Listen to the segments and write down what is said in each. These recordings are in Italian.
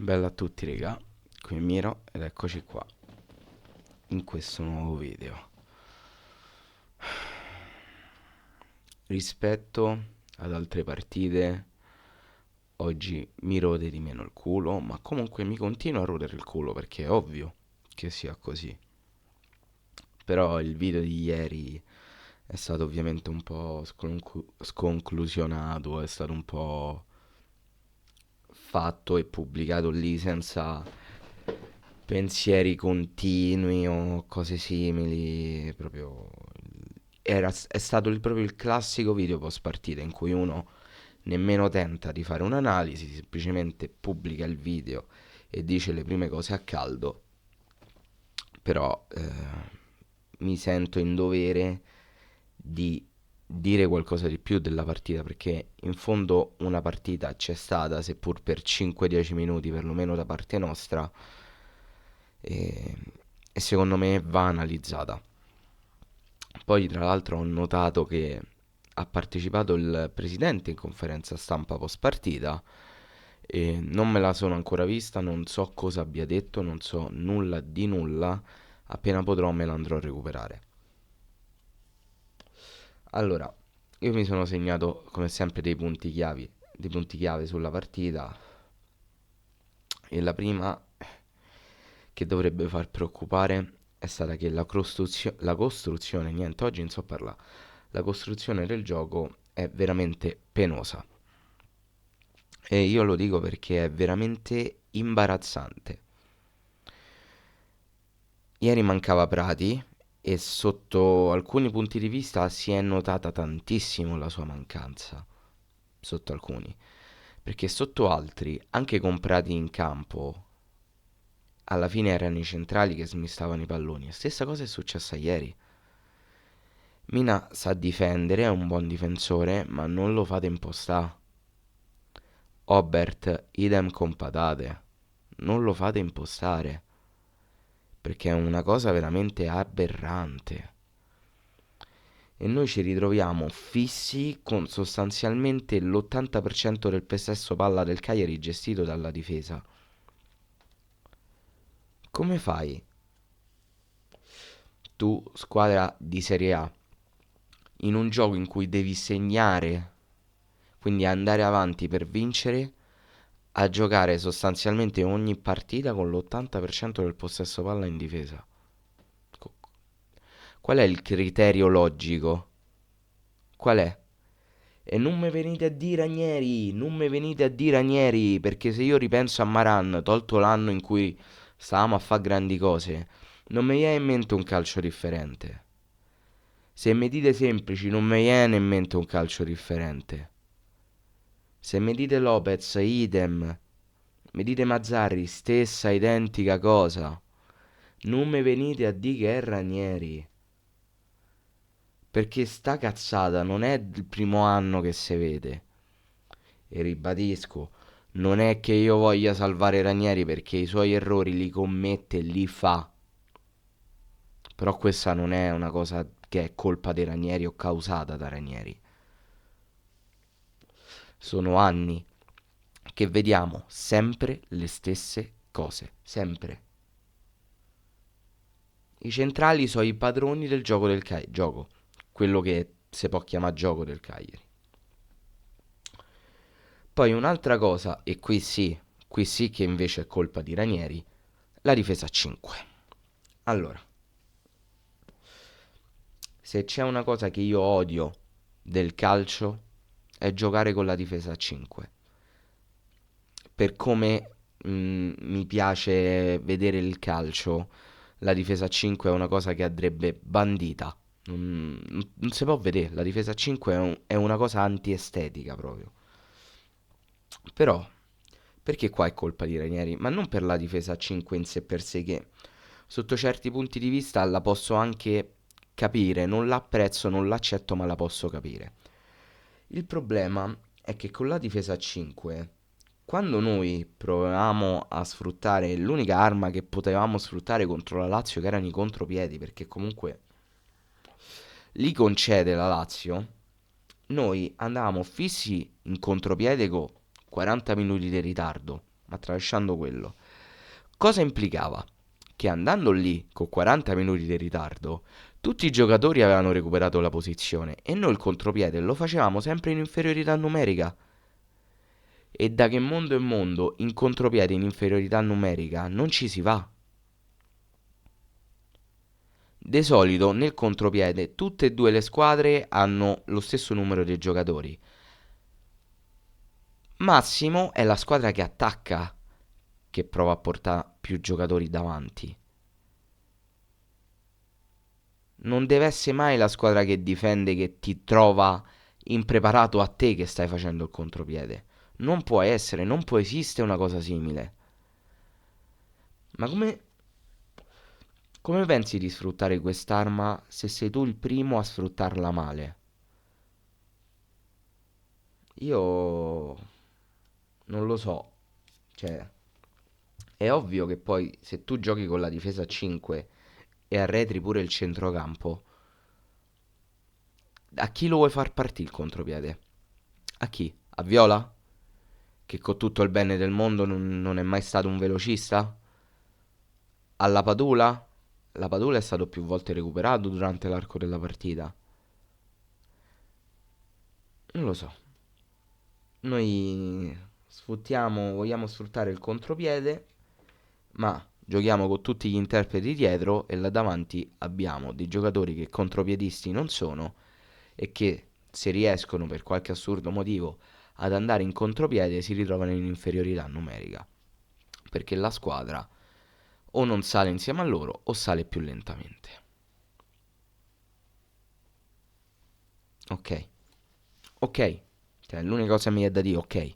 Bella a tutti, raga. Qui è Miro ed eccoci qua in questo nuovo video. Rispetto ad altre partite, oggi mi rode di meno il culo, ma comunque mi continua a rodere il culo perché è ovvio che sia così. Però il video di ieri è stato ovviamente un po' sconclusionato, è stato un po' fatto e pubblicato lì senza pensieri continui o cose simili, proprio è stato proprio il classico video post partita in cui uno nemmeno tenta di fare un'analisi, semplicemente pubblica il video e dice le prime cose a caldo, però mi sento in dovere di dire qualcosa di più della partita perché in fondo una partita c'è stata, seppur per 5-10 minuti perlomeno da parte nostra, e, e secondo me va analizzata. Poi tra l'altro ho notato che ha partecipato il presidente in conferenza stampa post partita e non me la sono ancora vista, non so cosa abbia detto, non so nulla di nulla, appena potrò me la andrò a recuperare. Allora, io mi sono segnato come sempre dei punti chiave sulla partita e la prima che dovrebbe far preoccupare è stata che la costruzione, niente, oggi non so parlare, la costruzione del gioco è veramente penosa. E io lo dico perché è veramente imbarazzante. Ieri mancava Prati e sotto alcuni punti di vista si è notata tantissimo la sua mancanza. Sotto alcuni. Perché sotto altri, anche con Prati in campo, alla fine erano i centrali che smistavano i palloni. E stessa cosa è successa ieri. Mina sa difendere, è un buon difensore, ma non lo fate impostare. Obert, idem con patate. Non lo fate impostare. Perché è una cosa veramente aberrante. E noi ci ritroviamo fissi con sostanzialmente l'80% del possesso palla del Cagliari gestito dalla difesa. Come fai tu, squadra di Serie A, in un gioco in cui devi segnare, quindi andare avanti per vincere, a giocare sostanzialmente ogni partita con l'80% del possesso palla in difesa? Qual è il criterio logico? Qual è? E non mi venite a dire Ranieri, non mi venite a dire Ranieri, perché se io ripenso a Maran, tolto l'anno in cui stavamo a fare grandi cose, non mi viene in mente un calcio differente. Se mi dite semplici, non mi viene in mente un calcio differente. Se mi dite Lopez, idem. Mi dite Mazzarri, stessa identica cosa. Non mi venite a dire che è Ranieri. Perché sta cazzata non è il primo anno che si vede. E ribadisco, non è che io voglia salvare Ranieri perché i suoi errori li commette e li fa. Però questa non è una cosa che è colpa dei Ranieri o causata da Ranieri. Sono anni che vediamo sempre le stesse cose. Sempre. I centrali sono i padroni del gioco del Cagliari. Gioco. Quello che si può chiamare gioco del Cagliari. Poi un'altra cosa, e qui sì che invece è colpa di Ranieri, la difesa a 5. Allora, se c'è una cosa che io odio del calcio è giocare con la difesa a 5. Per come mi piace vedere il calcio, la difesa a 5 è una cosa che andrebbe bandita. Non si può vedere, la difesa a 5 è una cosa antiestetica proprio. Però, perché qua è colpa di Ranieri? Ma non per la difesa a 5 in sé per sé, che sotto certi punti di vista la posso anche capire, non l'apprezzo, non l'accetto, ma la posso capire. Il problema è che con la difesa a 5, quando noi provavamo a sfruttare l'unica arma che potevamo sfruttare contro la Lazio, che erano i contropiedi, perché comunque li concede la Lazio, noi andavamo fissi in contropiede con 40 minuti di ritardo, ma tralasciando quello. Cosa implicava? Che andando lì con 40 minuti di ritardo, tutti i giocatori avevano recuperato la posizione e noi il contropiede lo facevamo sempre in inferiorità numerica. E da che mondo è mondo, in contropiede in inferiorità numerica non ci si va. Di solito nel contropiede tutte e due le squadre hanno lo stesso numero di giocatori. Massimo è la squadra che attacca che prova a portare più giocatori davanti. Non deve essere mai la squadra che difende che ti trova impreparato a te che stai facendo il contropiede. Non può essere, non può esistere una cosa simile. Ma come pensi di sfruttare quest'arma se sei tu il primo a sfruttarla male? Io non lo so. Cioè, è ovvio che poi se tu giochi con la difesa a 5 e arretri pure il centrocampo, a chi lo vuoi far partire il contropiede? A chi? A Viola? Che con tutto il bene del mondo non è mai stato un velocista? Alla Padula? La Padula è stato più volte recuperato durante l'arco della partita. Non lo so. Noi vogliamo sfruttare il contropiede, ma giochiamo con tutti gli interpreti dietro e là davanti abbiamo dei giocatori che contropiedisti non sono e che se riescono per qualche assurdo motivo ad andare in contropiede si ritrovano in inferiorità numerica, perché la squadra o non sale insieme a loro o sale più lentamente. Ok, ok, cioè l'unica cosa mi è da dire, ok,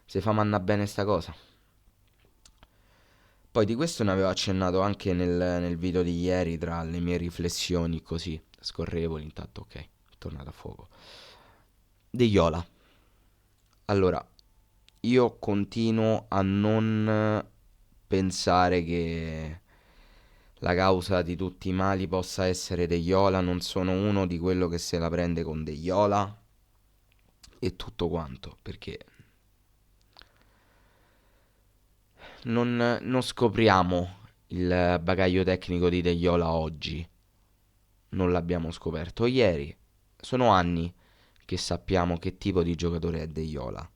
se fa manna bene sta cosa. Poi di questo ne avevo accennato anche nel video di ieri tra le mie riflessioni così, scorrevoli, intanto ok, tornato a fuoco. De Iola. Allora, io continuo a non pensare che la causa di tutti i mali possa essere De Iola, non sono uno di quello che se la prende con De Iola e tutto quanto, perché non scopriamo il bagaglio tecnico di De Iola oggi, non l'abbiamo scoperto ieri, sono anni che sappiamo che tipo di giocatore è De Iola.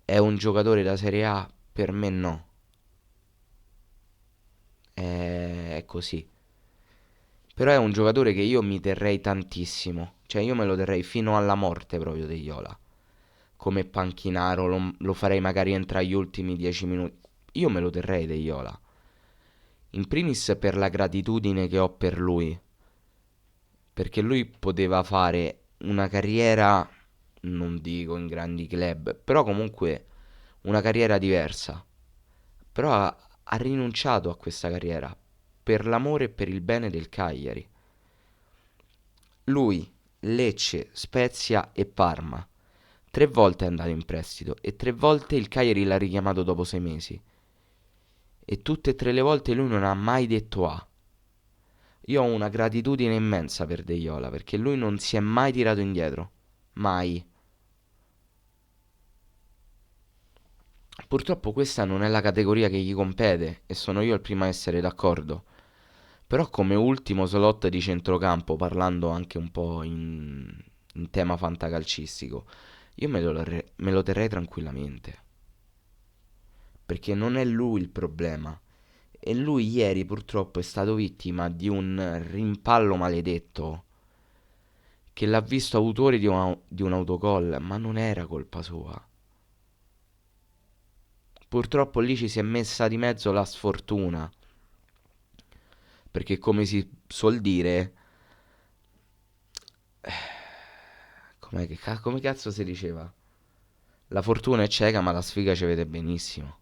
È un giocatore da Serie A? Per me no, è così. Però è un giocatore che io mi terrei tantissimo, cioè io me lo terrei fino alla morte proprio De Iola. Come panchinaro, lo farei magari entrare agli ultimi 10 minuti. Io me lo terrei De Iola. In primis per la gratitudine che ho per lui, perché lui poteva fare una carriera, non dico in grandi club, però comunque una carriera diversa. Però ha rinunciato a questa carriera per l'amore e per il bene del Cagliari. Lui, Lecce, Spezia e Parma. 3 volte è andato in prestito e 3 volte il Cagliari l'ha richiamato dopo 6 mesi. E tutte e 3 le volte lui non ha mai detto A. Io ho una gratitudine immensa per De Iola perché lui non si è mai tirato indietro. Mai. Purtroppo questa non è la categoria che gli compete e sono io il primo a essere d'accordo. Però come ultimo slot di centrocampo, parlando anche un po' in tema fantacalcistico, io me lo terrei tranquillamente. Perché non è lui il problema. E lui ieri purtroppo è stato vittima di un rimpallo maledetto che l'ha visto autore di un autogol, ma non era colpa sua. Purtroppo lì ci si è messa di mezzo la sfortuna, perché come si suol dire, come cazzo si diceva? La fortuna è cieca, ma la sfiga ci vede benissimo.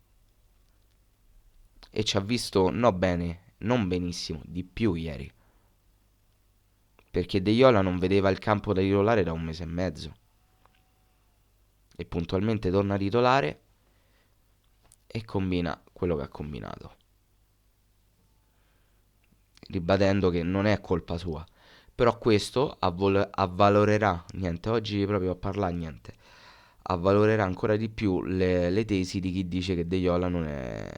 E ci ha visto no bene, non benissimo, di più ieri. Perché De Iola non vedeva il campo da titolare da 1 mese e mezzo. E puntualmente torna a titolare e combina quello che ha combinato. Ribadendo che non è colpa sua. Però questo avvalorerà, niente, oggi proprio a parlare niente, avvalorerà ancora di più le tesi di chi dice che De Jong non è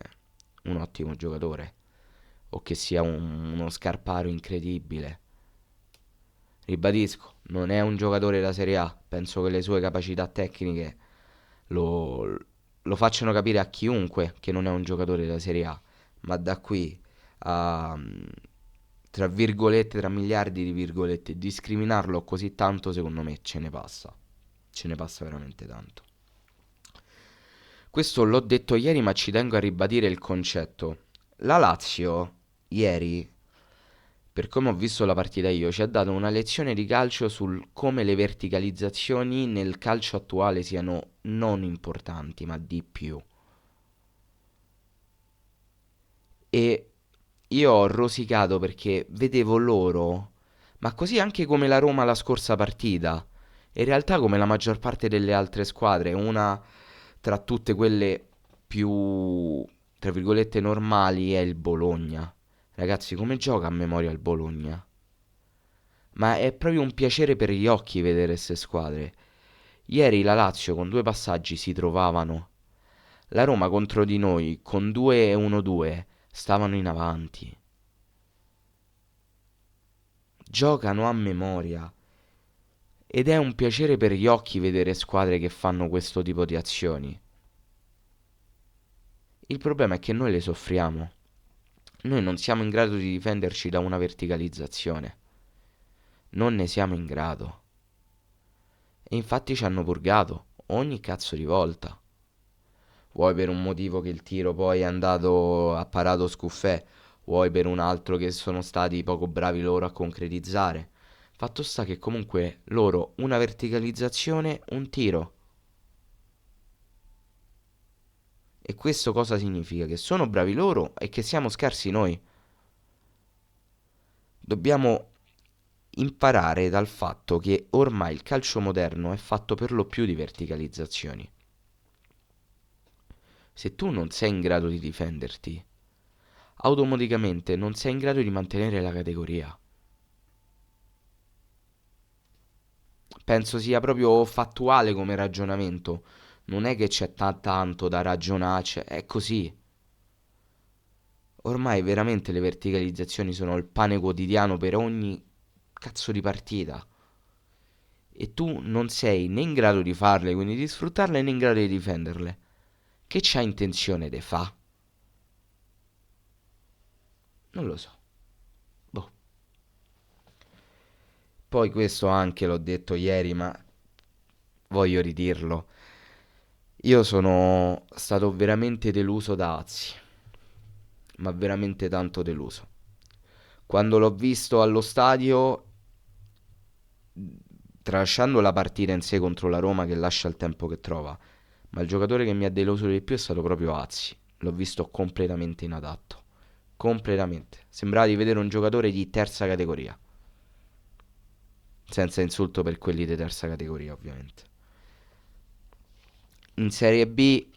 un ottimo giocatore o che sia uno scarparo incredibile. Ribadisco, non è un giocatore da Serie A, penso che le sue capacità tecniche lo, lo facciano capire a chiunque che non è un giocatore da Serie A, ma da qui a, tra virgolette, tra miliardi di virgolette, discriminarlo così tanto, secondo me ce ne passa veramente tanto. Questo l'ho detto ieri, ma ci tengo a ribadire il concetto. La Lazio, ieri, per come ho visto la partita io, ci ha dato una lezione di calcio sul come le verticalizzazioni nel calcio attuale siano non importanti, ma di più. E io ho rosicato perché vedevo loro, ma così anche come la Roma la scorsa partita, in realtà come la maggior parte delle altre squadre, una tra tutte quelle più, tra virgolette, normali è il Bologna. Ragazzi, come gioca a memoria il Bologna? Ma è proprio un piacere per gli occhi vedere queste squadre. Ieri la Lazio con due passaggi si trovavano. La Roma contro di noi con 2-1-2 stavano in avanti. Giocano a memoria. Ed è un piacere per gli occhi vedere squadre che fanno questo tipo di azioni. Il problema è che noi le soffriamo. Noi non siamo in grado di difenderci da una verticalizzazione. Non ne siamo in grado. E infatti ci hanno purgato ogni cazzo di volta. Vuoi per un motivo che il tiro poi è andato a parato scuffè, vuoi per un altro che sono stati poco bravi loro a concretizzare. Fatto sta che comunque loro una verticalizzazione, un tiro. E questo cosa significa? Che sono bravi loro e che siamo scarsi noi. Dobbiamo imparare dal fatto che ormai il calcio moderno è fatto per lo più di verticalizzazioni. Se tu non sei in grado di difenderti, automaticamente non sei in grado di mantenere la categoria. Penso sia proprio fattuale come ragionamento. Non è che c'è tanto da ragionarci, è così. Ormai veramente le verticalizzazioni sono il pane quotidiano per ogni cazzo di partita. E tu non sei né in grado di farle, quindi di sfruttarle, né in grado di difenderle. Che c'ha intenzione di fa? Non lo so. Boh. Poi questo anche l'ho detto ieri, ma voglio ridirlo. Io sono stato veramente deluso da Azzi, ma veramente tanto deluso. Quando l'ho visto allo stadio, tralasciando la partita in sé contro la Roma che lascia il tempo che trova, ma il giocatore che mi ha deluso di più è stato proprio Azzi. L'ho visto completamente inadatto. Completamente. Sembrava di vedere un giocatore di terza categoria. Senza insulto per quelli di terza categoria, ovviamente. In Serie B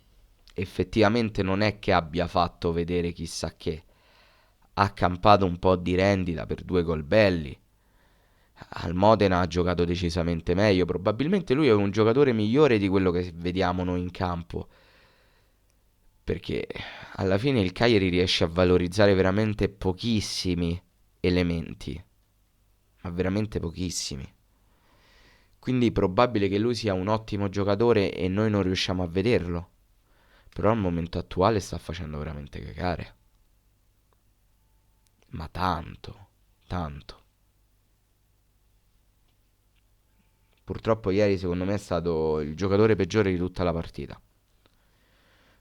effettivamente non è che abbia fatto vedere chissà che. Ha campato un po' di rendita per due gol belli. Al Modena ha giocato decisamente meglio. Probabilmente lui è un giocatore migliore di quello che vediamo noi in campo. Perché alla fine il Cagliari riesce a valorizzare veramente pochissimi elementi. Ma veramente pochissimi. Quindi è probabile che lui sia un ottimo giocatore e noi non riusciamo a vederlo. Però al momento attuale sta facendo veramente cagare. Ma tanto, tanto. Purtroppo ieri secondo me è stato il giocatore peggiore di tutta la partita.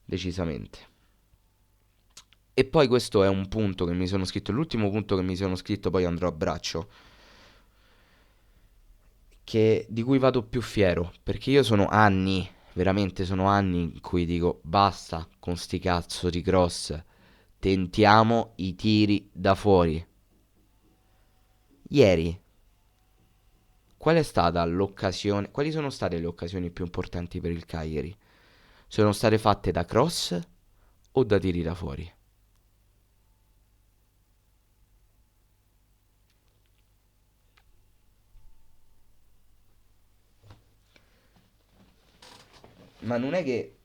Decisamente. E poi questo è un punto che mi sono scritto, l'ultimo punto che mi sono scritto, poi andrò a braccio, di cui vado più fiero, perché io sono anni, veramente sono anni in cui dico basta con sti cazzo di cross, tentiamo i tiri da fuori. Ieri, qual è stata l'occasione, quali sono state le occasioni più importanti per il Cagliari? Sono state fatte da cross o da tiri da fuori? Ma non è che,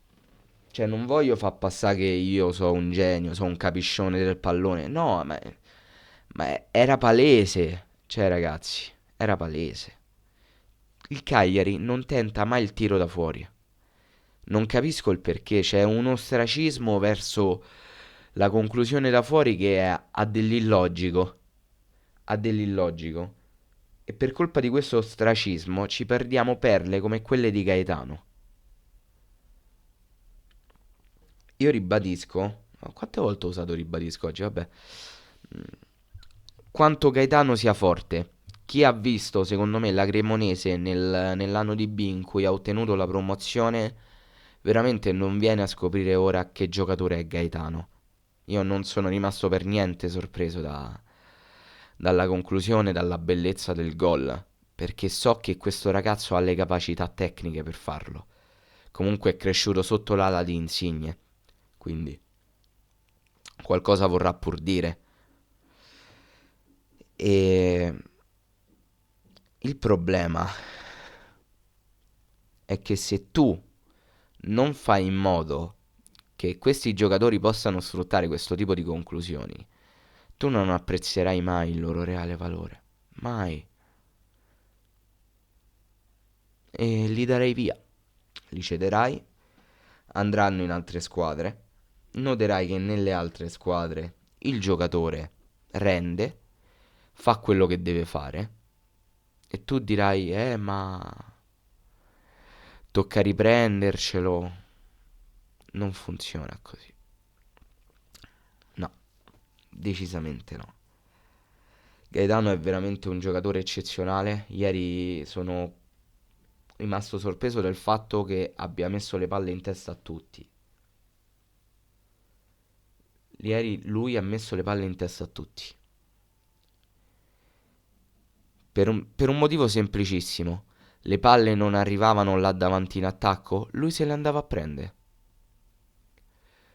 cioè, non voglio far passare che io so un genio, so un capiscione del pallone. No, ma era palese. Cioè, ragazzi, era palese. Il Cagliari non tenta mai il tiro da fuori. Non capisco il perché, c'è un ostracismo verso la conclusione da fuori che ha dell'illogico. Ha dell'illogico. E per colpa di questo ostracismo ci perdiamo perle come quelle di Gaetano. Io ribadisco, ma quante volte ho usato ribadisco oggi? Vabbè, quanto Gaetano sia forte. Chi ha visto, secondo me, la Cremonese nell'anno di B in cui ha ottenuto la promozione, veramente non viene a scoprire ora che giocatore è Gaetano. Io non sono rimasto per niente sorpreso dalla conclusione, dalla bellezza del gol, perché so che questo ragazzo ha le capacità tecniche per farlo. Comunque è cresciuto sotto l'ala di Insigne, quindi qualcosa vorrà pur dire. E il problema è che se tu non fai in modo che questi giocatori possano sfruttare questo tipo di conclusioni, tu non apprezzerai mai il loro reale valore. Mai. E li darei via. Li cederai, andranno in altre squadre. Noterai che nelle altre squadre il giocatore rende, fa quello che deve fare. E tu dirai, ma tocca riprendercelo. Non funziona così. No, decisamente no. Gaetano è veramente un giocatore eccezionale. Ieri sono rimasto sorpreso del fatto che abbia messo le palle in testa a tutti. Ieri lui ha messo le palle in testa a tutti. Per un motivo semplicissimo. Le palle non arrivavano là davanti in attacco, lui se le andava a prendere.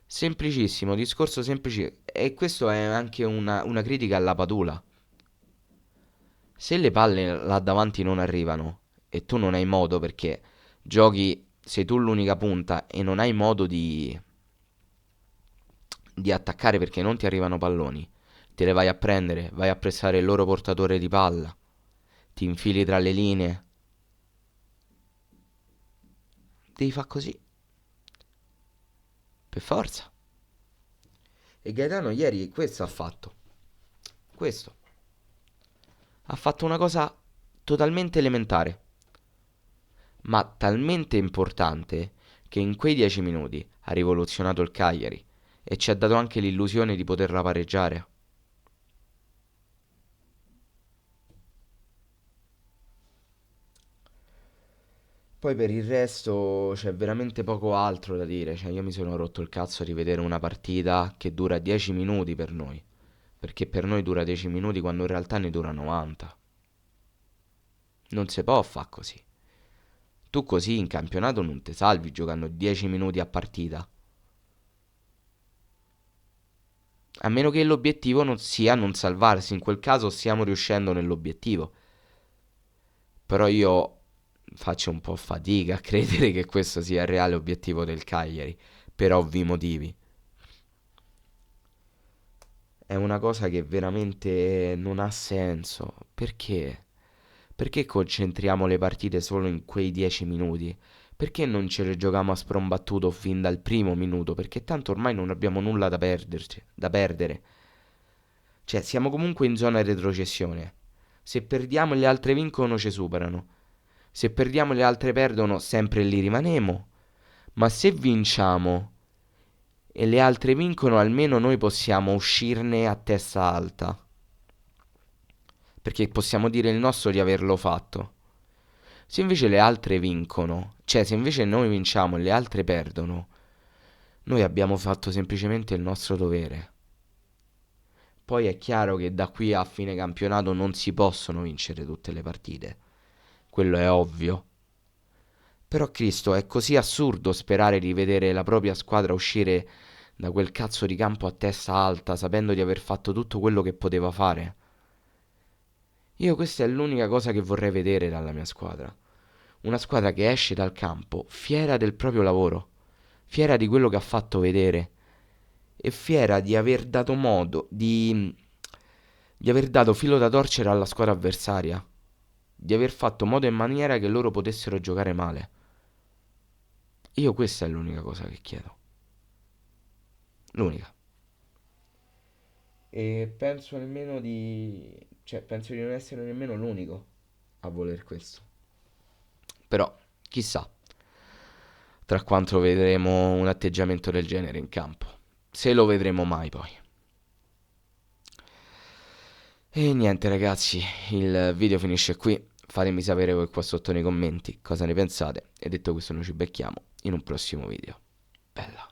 Semplicissimo, discorso semplice. E questo è anche una critica alla Padula. Se le palle là davanti non arrivano e tu non hai modo perché giochi, sei tu l'unica punta e non hai modo di attaccare perché non ti arrivano palloni, te le vai a prendere, vai a pressare il loro portatore di palla, ti infili tra le linee, devi fare così, per forza. E Gaetano ieri questo ha fatto, questo. Ha fatto una cosa totalmente elementare, ma talmente importante che in quei 10 minuti ha rivoluzionato il Cagliari e ci ha dato anche l'illusione di poterla pareggiare. Poi per il resto c'è veramente poco altro da dire, cioè io mi sono rotto il cazzo a rivedere una partita che dura 10 minuti per noi, perché per noi dura 10 minuti quando in realtà ne dura 90. Non si può fare così. Tu così in campionato non ti salvi giocando 10 minuti a partita. A meno che l'obiettivo non sia non salvarsi, in quel caso stiamo riuscendo nell'obiettivo. Però io faccio un po' fatica a credere che questo sia il reale obiettivo del Cagliari, per ovvi motivi. È una cosa che veramente non ha senso. Perché? Perché concentriamo le partite solo in quei 10 minuti? Perché non ce le giochiamo a sprombattuto fin dal primo minuto? Perché tanto ormai non abbiamo nulla da perderci, da perdere. Cioè, siamo comunque in zona retrocessione. Se perdiamo e le altre vincono, ci superano. Se perdiamo e le altre perdono, sempre lì rimanemo. Ma se vinciamo e le altre vincono, almeno noi possiamo uscirne a testa alta. Perché possiamo dire il nostro di averlo fatto. Se invece le altre vincono, cioè se invece noi vinciamo e le altre perdono, noi abbiamo fatto semplicemente il nostro dovere. Poi è chiaro che da qui a fine campionato non si possono vincere tutte le partite. Quello è ovvio. Però Cristo, è così assurdo sperare di vedere la propria squadra uscire da quel cazzo di campo a testa alta, sapendo di aver fatto tutto quello che poteva fare. Io questa è l'unica cosa che vorrei vedere dalla mia squadra. Una squadra che esce dal campo fiera del proprio lavoro, fiera di quello che ha fatto vedere e fiera di aver dato modo, di aver dato filo da torcere alla squadra avversaria, di aver fatto modo e maniera che loro potessero giocare male. Io questa è l'unica cosa che chiedo. L'unica. E penso nemmeno di... cioè, penso di non essere nemmeno l'unico a voler questo. Però, chissà, tra quanto vedremo un atteggiamento del genere in campo. Se lo vedremo mai poi. E niente ragazzi, il video finisce qui. Fatemi sapere voi qua sotto nei commenti cosa ne pensate. E detto questo noi ci becchiamo in un prossimo video. Bella.